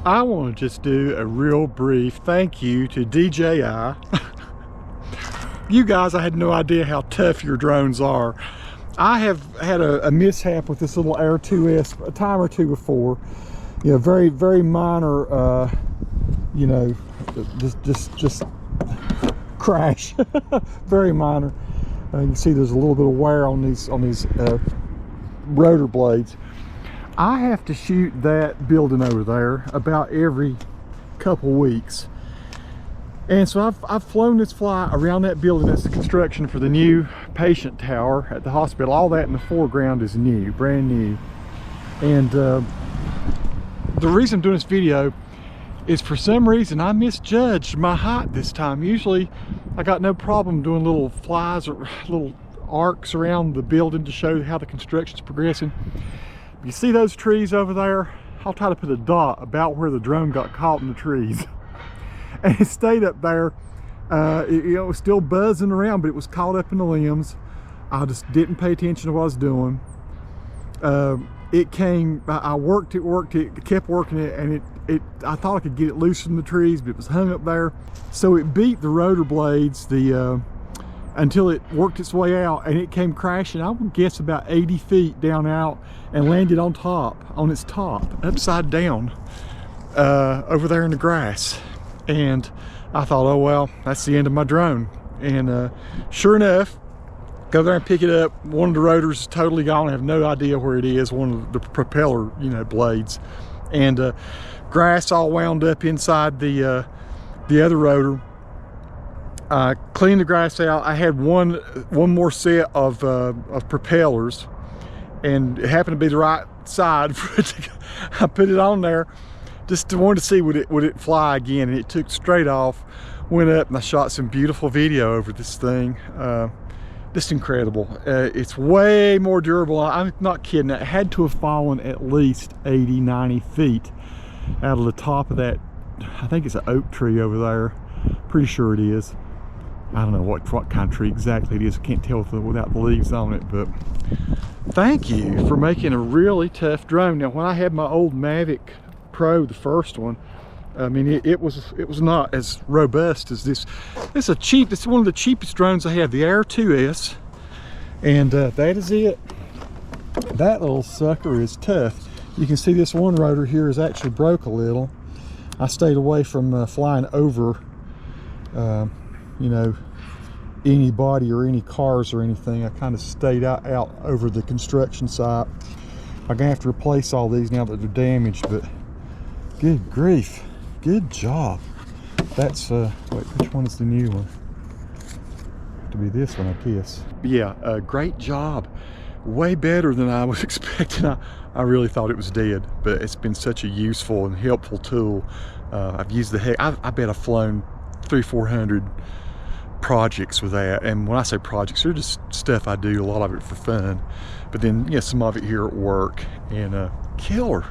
I want to just do a real brief thank you to DJI. You guys, I had no idea how tough your drones are. I have had a mishap with this little Air2S a time or two before. You know, very, very minor, you know, just crash. Very minor. You can see there's a little bit of wear on these rotor blades. I have to shoot that building over there about every couple weeks, and so I've flown this fly around that building. That's the construction for the new patient tower at the hospital. All that in the foreground is new, brand new. And the reason I'm doing this video is, for some reason, I misjudged my height this time. Usually I got no problem doing little flies or little arcs around the building to show how the construction's progressing. You see those trees over there? I'll try to put a dot about where the drone got caught in the trees. And it stayed up there. It was still buzzing around, but it was caught up in the limbs. I just didn't pay attention to what I was doing. It came, I worked it, kept working it, and I thought I could get it loose from the trees, but it was hung up there. So it beat the rotor blades, until it worked its way out, and it came crashing, I would guess about 80 feet down out, and landed on its top, upside down, over there in the grass. And I thought, oh well, that's the end of my drone. And sure enough, go there and pick it up. One of the rotors is totally gone. I have no idea where it is. One of the propeller, you know, blades, and grass all wound up inside the other rotor. Cleaned the grass out. I had one more set of propellers, and it happened to be the right side for it to go. I put it on there just wanted to see would it fly again, and it took straight off, went up, and I shot some beautiful video over this thing. Just incredible. It's way more durable. I'm not kidding. It had to have fallen at least 80-90 feet out of the top of that. I think it's an oak tree over there. Pretty sure it is. I don't know what kind of tree exactly it is. I can't tell without the leaves on it. But thank you for making a really tough drone. Now, when I had my old Mavic Pro, the first one, I mean, it was not as robust as this. It's one of the cheapest drones I have, the Air2S, and that is it. That little sucker is tough. You can see this one rotor here is actually broke a little. I stayed away from flying over you know, anybody or any cars or anything. I kind of stayed out over the construction site. I'm gonna have to replace all these now that they're damaged, but good grief, good job. That's wait, which one is the new one? To be this one, I guess. Yeah, great job. Way better than I was expecting. I really thought it was dead, but it's been such a useful and helpful tool. I've used the heck. I bet I've flown 300-400 projects with that, and when I say projects, they're just stuff I do, a lot of it for fun, but then, yeah, some of it here at work. And killer.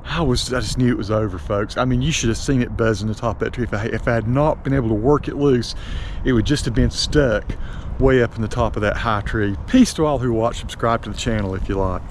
I just knew it was over, folks. I mean, you should have seen it buzzing the top of that tree. If I had not been able to work it loose, it would just have been stuck way up in the top of that high tree. Peace to all who watch. Subscribe to the channel if you like.